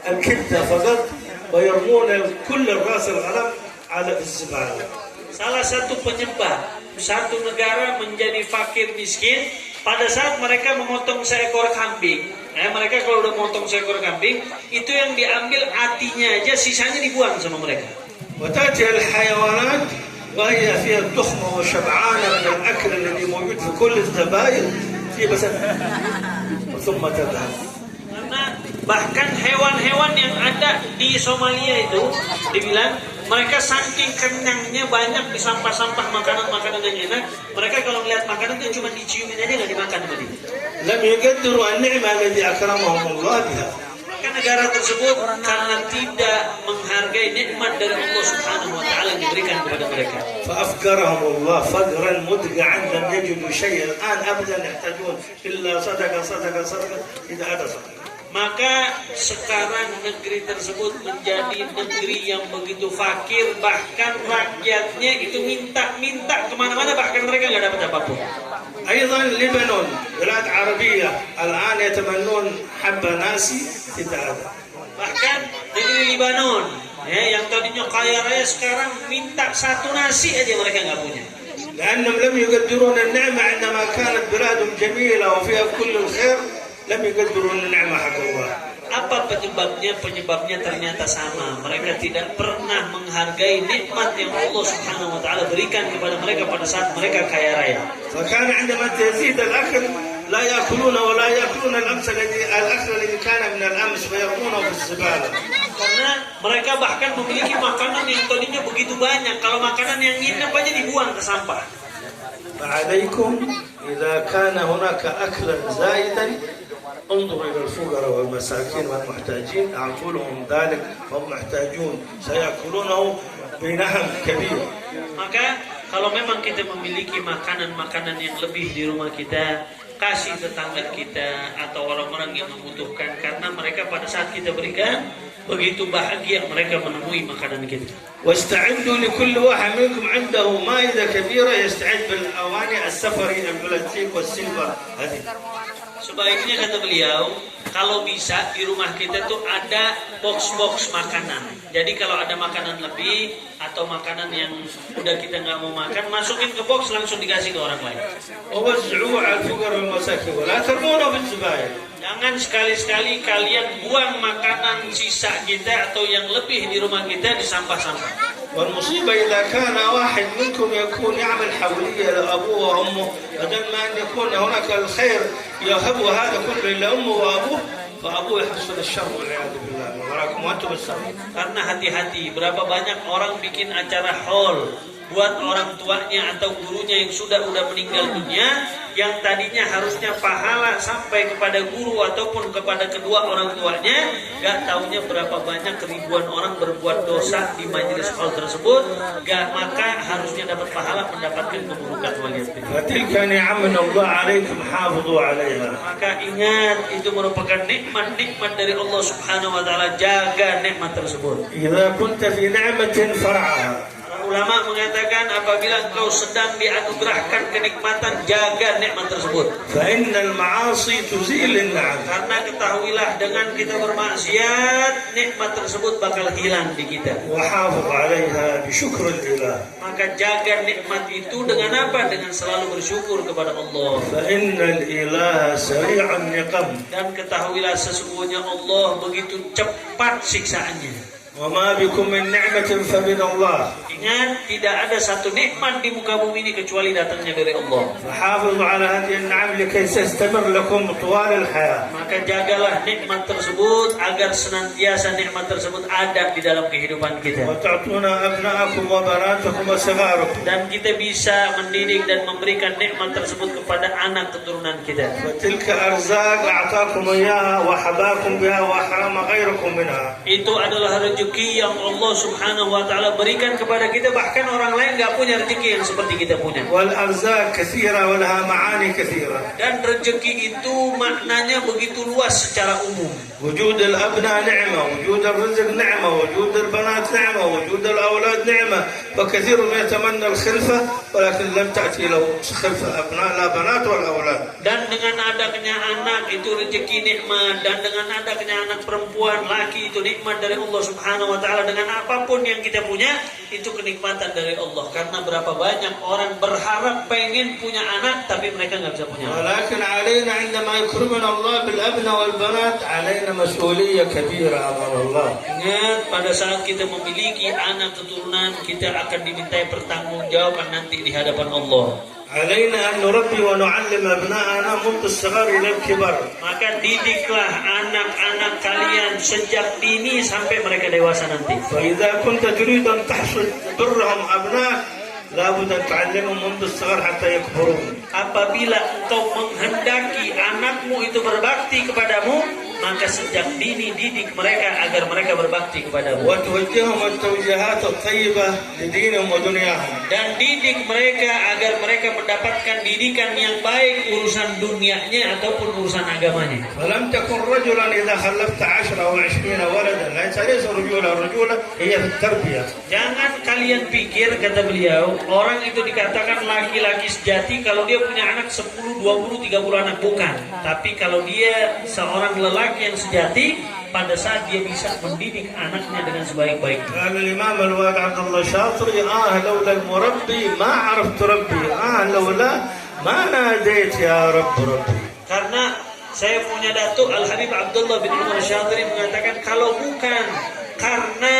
الكبدة فقط ويرمون كل الراس الغنم على الزبالة. Salah satu penyebab satu negara menjadi fakir miskin pada saat mereka memotong seekor kambing. Mereka kalau udah memotong seekor kambing, itu yang diambil hatinya aja, sisanya dibuang sama mereka. وتأتي الحيوانات وهي فيها تخمة وشبعانة من الأكل الذي موجود في كل الزبائن في بس ثم تذهب. Karena bahkan hewan-hewan yang ada di Somalia itu dibilang mereka saking kenyangnya banyak di sampah-sampah makanan-makanan yang enak, mereka kalau melihat makanan itu cuma diciumin aja, nggak dimakan sama dia. لم يقدروا النعمة التي أكرمهم الله بها. Maka negara tersebut karena tidak menghargai nikmat dari Allah Subhanahu wa taala yang diberikan kepada mereka. فأفقرهم الله فقرا مدقعا لم يجدوا شيئا الآن أبدا يحتاجون إلا صدقة صدقة صدقة إذا أتى صدقة. Maka sekarang negeri tersebut menjadi negeri yang begitu fakir, bahkan rakyatnya itu minta-minta kemana-mana, bahkan mereka nggak dapat apapun. أيضا لبنان بلاد عربية الآن يتمنون حبة ناسي تتعدى. Bahkan negeri Libanon, yang tadinya kaya raya sekarang minta satu nasi aja mereka nggak punya. لأنهم لم يقدرون النعمة عندما كانت بلادهم جميلة وفيها كل الخير لم يقدرون النعمة حق الله. Apa penyebabnya? Penyebabnya ternyata sama. Mereka tidak pernah menghargai nikmat yang Allah Subhanahu wa taala berikan kepada mereka pada saat mereka kaya raya. فكان عندما تزيد الأكل لا يأكلون ولا يأكلون الأكل الذي كان من الأمس ويرمونه في الزبالة. Karena mereka bahkan memiliki makanan yang tadinya begitu banyak. Kalau makanan yang nginep aja dibuang ke sampah. فعليكم إذا كان هناك أكلا زائدا انظروا إلى الفقراء والمساكين والمحتاجين أعطوا لهم ذلك هم محتاجون سيأكلونه بنهم كبير. Maka kalau memang kita memiliki makanan-makanan yang lebih di rumah kita, kasih tetangga kita atau orang-orang yang membutuhkan, karena mereka pada saat kita berikan begitu bahagia mereka menemui makanan kita. واستعدوا لكل واحد منكم عنده مائدة كبيرة يستعد بالأواني السفري البلاستيك والسيلفر هذه. Sebaiknya kata beliau, kalau bisa di rumah kita tuh ada box-box makanan. Jadi kalau ada makanan lebih atau makanan yang udah kita nggak mau makan, masukin ke box langsung dikasih ke orang lain. ووزعوه على الفقراء والمساكين ولا ترمونه في الزبائن. Jangan sekali-sekali kalian buang makanan sisa kita atau yang lebih di rumah kita di sampah-sampah. والمصيبة إذا كان واحد منكم يكون يعمل حولية لأبوه وأمه بدل ما أن يكون هناك الخير يهب هذا كله لأمه وأبوه فأبوه يحصل الشر والعياذ بالله وراكم وأنتم السبب. Karena hati-hati, berapa banyak orang bikin acara haul buat orang tuanya atau gurunya yang sudah meninggal dunia, yang tadinya harusnya pahala sampai kepada guru ataupun kepada kedua orang tuanya, gak taunya berapa banyak ribuan orang berbuat dosa di majelis haul tersebut, gak maka harusnya dapat pahala mendapatkan keburukan waliyadzubillah. فتلك نعم الله عليكم حافظوا عليها. Maka ingat, itu merupakan nikmat dari Allah Subhanahu wa taala, jaga nikmat tersebut. إذا كنت في نعمة فرعها. Ulama mengatakan apabila engkau sedang dianugerahkan kenikmatan, jaga nikmat tersebut. فإن المعاصي تزيل النعم. Karena ketahuilah dengan kita bermaksiat, nikmat tersebut bakal hilang di kita. وحافظ عليها بشكر الإله. Maka jaga nikmat itu dengan apa? Dengan selalu bersyukur kepada Allah. فإن الإله سريع النقم. Dan ketahuilah sesungguhnya Allah begitu cepat siksaannya. وما بكم من نعمة فمن الله. Ingat, tidak ada satu nikmat di muka bumi ini kecuali datangnya dari Allah. فحافظوا على هذه النعم لكي تستمر لكم طوال الحياة. Maka jagalah nikmat tersebut agar senantiasa nikmat tersebut ada di dalam kehidupan kita. وتعطونا أبناءكم وبناتكم وصغاركم. Dan kita bisa mendidik dan memberikan nikmat tersebut kepada anak keturunan kita. وتلك أرزاق أعطاكم إياها وحباكم بها وحرم غيركم منها. Itu adalah rezeki rezeki yang Allah Subhanahu wa taala berikan kepada kita, bahkan orang lain nggak punya rezeki yang seperti kita punya. والأرزاق كثيرة ولها معاني كثيرة. Dan rezeki itu maknanya begitu luas secara umum. وجود الأبناء نعمة، وجود الرزق نعمة، وجود البنات نعمة، وجود الأولاد نعمة، وكثير يتمنى الخلفة ولكن لم تأتي له خلفة أبناء لا بنات ولا أولاد. Dan dengan adanya anak itu rezeki nikmat, dan dengan adanya anak perempuan laki itu nikmat dari Allah Subhanahu wa taala. Dengan apapun yang kita punya itu kenikmatan dari Allah. Karena berapa banyak orang berharap pengen punya anak tapi mereka nggak bisa punya anak. ولكن علينا عندما يكرمنا الله بالأبناء والبنات علينا مسؤولية كبيرة أمام الله. Ingat, pada saat kita memiliki anak keturunan, kita akan dimintai pertanggungjawaban nanti di hadapan Allah. علينا أن نربي ونعلم أبناءنا منذ الصغر إلى الكبر. Maka didiklah anak-anak kalian sejak dini sampai mereka dewasa nanti. فإذا كنت تريد أن تحصل برهم أبناء لابد أن تعلمهم منذ الصغر حتى يكبرون. Apabila engkau menghendaki anakmu itu berbakti kepadamu, maka sejak dini didik mereka agar mereka berbakti kepadamu. وتوجههم التوجيهات الطيبة لدينهم ودنياهم. Dan didik mereka agar mereka mendapatkan didikan yang baik urusan dunianya ataupun urusan agamanya. فلم تكن رجلا إذا خلفت 10 أو 20 ولدا، ليس رجولة، الرجولة هي في التربية. Jangan kalian pikir, kata beliau, orang itu dikatakan laki-laki sejati kalau dia punya anak 10, 20, 30 anak. Bukan. Tapi kalau dia seorang lelaki yang sejati, pada saat dia bisa mendidik anaknya dengan sebaik-baiknya. قال الإمام الوالد عبد الله الشاطري لولا المربي ما عرفت ربي، لولا ما ناديت يا رب ربي. Karena saya punya datuk Al-Habib Abdullah bin Umar Syatiri mengatakan, kalau bukan karena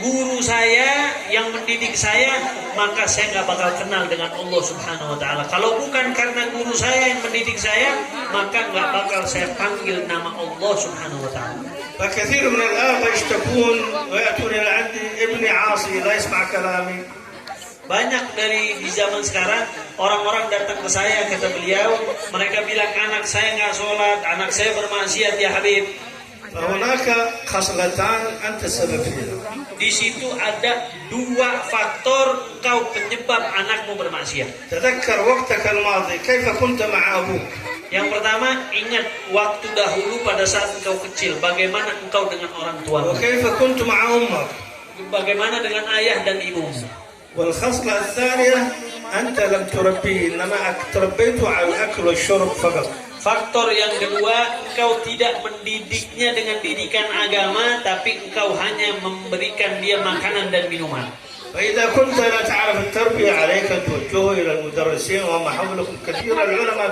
guru saya yang mendidik saya, maka saya nggak bakal kenal dengan Allah Subhanahu wa taala. Kalau bukan karena guru saya yang mendidik saya, maka nggak bakal saya panggil nama Allah Subhanahu wa taala. فكثير من الآباء يشتكون ويأتون إلى عندي ابني عاصي لا يسمع كلامي. Banyak dari di zaman sekarang orang-orang datang ke saya, kata beliau, mereka bilang anak saya nggak sholat, anak saya bermaksiat ya Habib. فهناك خصلتان أنت السبب فيها. Di situ ada dua faktor kau penyebab anakmu bermaksiat. تذكر وقتك الماضي كيف كنت مع أبوك. Yang pertama, ingat waktu dahulu pada saat engkau kecil, bagaimana engkau dengan orang tuamu, وكيف كنت مع أمك. bagaimana dengan ayah dan ibumu. والخصلة الثانية أنت لم تربيه إنما تربيته على الأكل والشرب فقط. Faktor yang kedua, engkau tidak mendidiknya dengan didikan agama, tapi engkau hanya memberikan dia makanan dan minuman. فإذا كنت لا تعرف التربية عليك أن توجهه إلى المدرسين وما حولكم كثير العلماء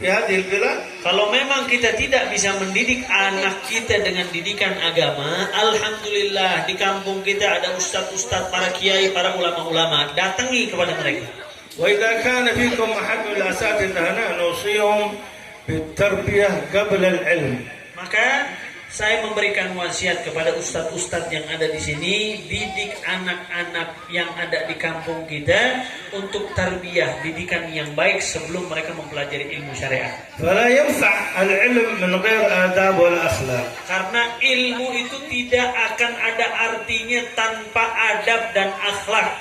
في هذه البلاد. Kalau memang kita tidak bisa mendidik anak kita dengan didikan agama, alhamdulillah di kampung kita ada ustadz-ustadz, para kiai, para ulama-ulama, datangi kepada mereka. وإذا كان فيكم أحد من الأساتذة هنا نوصيهم بالتربية قبل العلم. Maka saya memberikan wasiat kepada ustadz-ustadz yang ada di sini, didik anak-anak yang ada di kampung kita untuk tarbiyah, didikan yang baik sebelum mereka mempelajari ilmu syariat. فلا ينفع العلم من غير آداب ولا أخلاق. Karena ilmu itu tidak akan ada artinya tanpa adab dan akhlak.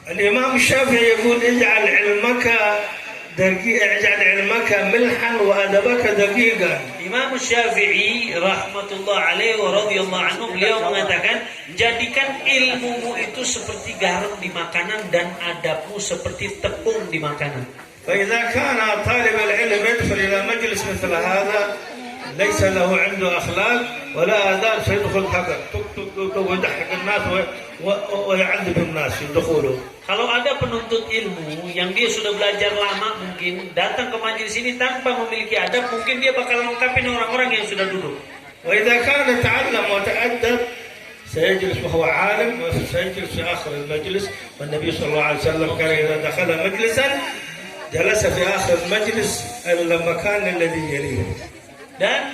الإمام الشافعي يقول اجعل علمك ملحا وأدبك دقيقا. Imam Syafi'i rahmatullah alaihi wa radhiyallahu anhu, beliau mengatakan, jadikan ilmumu itu seperti garam di makanan dan adabmu seperti tepung di makanan. فإذا كان طالب العلم يدخل إلى مجلس مثل هذا ليس له عنده أخلاق ولا آداب سيدخل حقا ويضحك الناس ويعذب الناس يدخلوا. Kalau ada penuntut ilmu yang dia sudah belajar lama, mungkin datang ke majelis ini tanpa memiliki adab, mungkin dia bakal lengkapin orang-orang yang sudah duduk. وإذا كان تعلم وتأدب سيجلس وهو عالم وسيجلس في آخر المجلس. والنبي صلى الله عليه وسلم كان إذا دخل مجلسا جلس في آخر المجلس المكان الذي يليه. Dan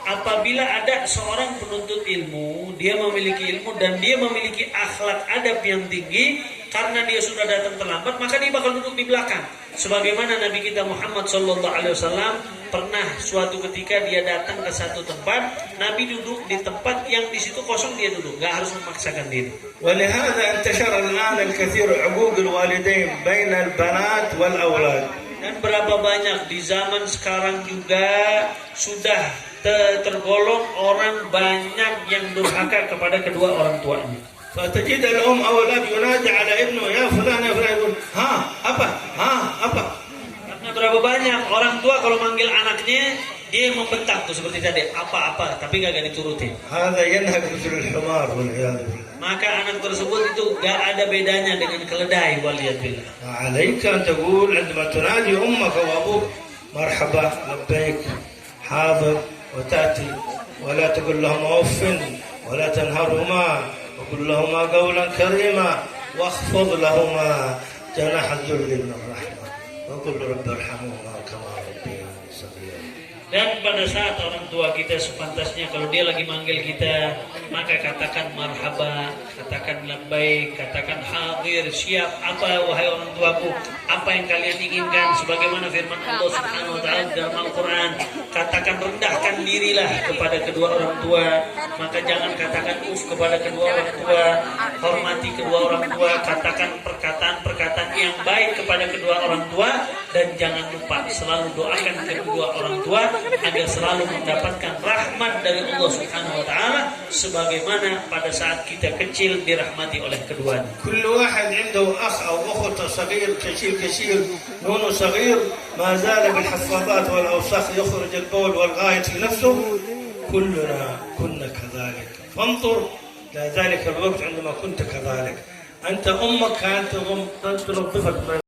apabila ada seorang penuntut ilmu, dia memiliki ilmu dan dia memiliki akhlak adab yang tinggi, karena dia sudah datang terlambat, maka dia bakal duduk di belakang. Sebagaimana Nabi kita Muhammad SAW pernah suatu ketika dia datang ke satu tempat, Nabi duduk di tempat yang di situ kosong, dia duduk, nggak harus memaksakan diri. ولهذا انتشر الآن الكثير عقوق الوالدين بين البنات والأولاد. Dan berapa banyak di zaman sekarang juga sudah tergolong orang banyak yang durhaka kepada kedua orang tuanya. فتجد الأم أو الأب ينادي على ابنه يا فلان يا فلان يقول ها apa. Karena berapa banyak orang tua kalau manggil anaknya dia membentak tuh seperti tadi apa tapi gak dituruti. هذا ينهج مثل الحمار والعياذ بالله. Maka anak tersebut itu gak ada bedanya dengan keledai waliyadillah. عليك أن تقول عندما تنادي أمك وأبوك مرحبا لبيك حاضر وتأتي ولا تقول لهم أف ولا تنهرهما وقل لهما قولا كريما واخفض لهما جناح الذل من الرحمة وقل رب ارحمهما كما ربياني صغيرا. Dan pada saat orang tua kita sepantasnya kalau dia lagi manggil kita, maka katakan marhaba, katakan labbaik, katakan hadir, siap. Apa wahai orang tuaku, apa yang kalian inginkan, sebagaimana firman Allah Subhanahu wa taala dalam Al-Qur'an, katakan rendahkan dirilah kepada kedua orang tua, maka jangan katakan kepada kedua orang tua, hormati kedua orang tua, katakan perkataan-perkataan yang baik kepada kedua orang tua, dan jangan lupa selalu doakan kedua orang tua agar selalu mendapatkan rahmat dari Allah Subhanahu wa taala sebagaimana pada saat kita kecil dirahmati oleh keduanya. كل واحد عنده أخ أو أخت صغير كثير نونه صغير ما زال بالحفاظات والأوساخ يخرج البول والغائط في نفسه. كنا كذلك فانظر إلى ذلك الوقت عندما كنت كذلك. أنت أمك كانت تنظفك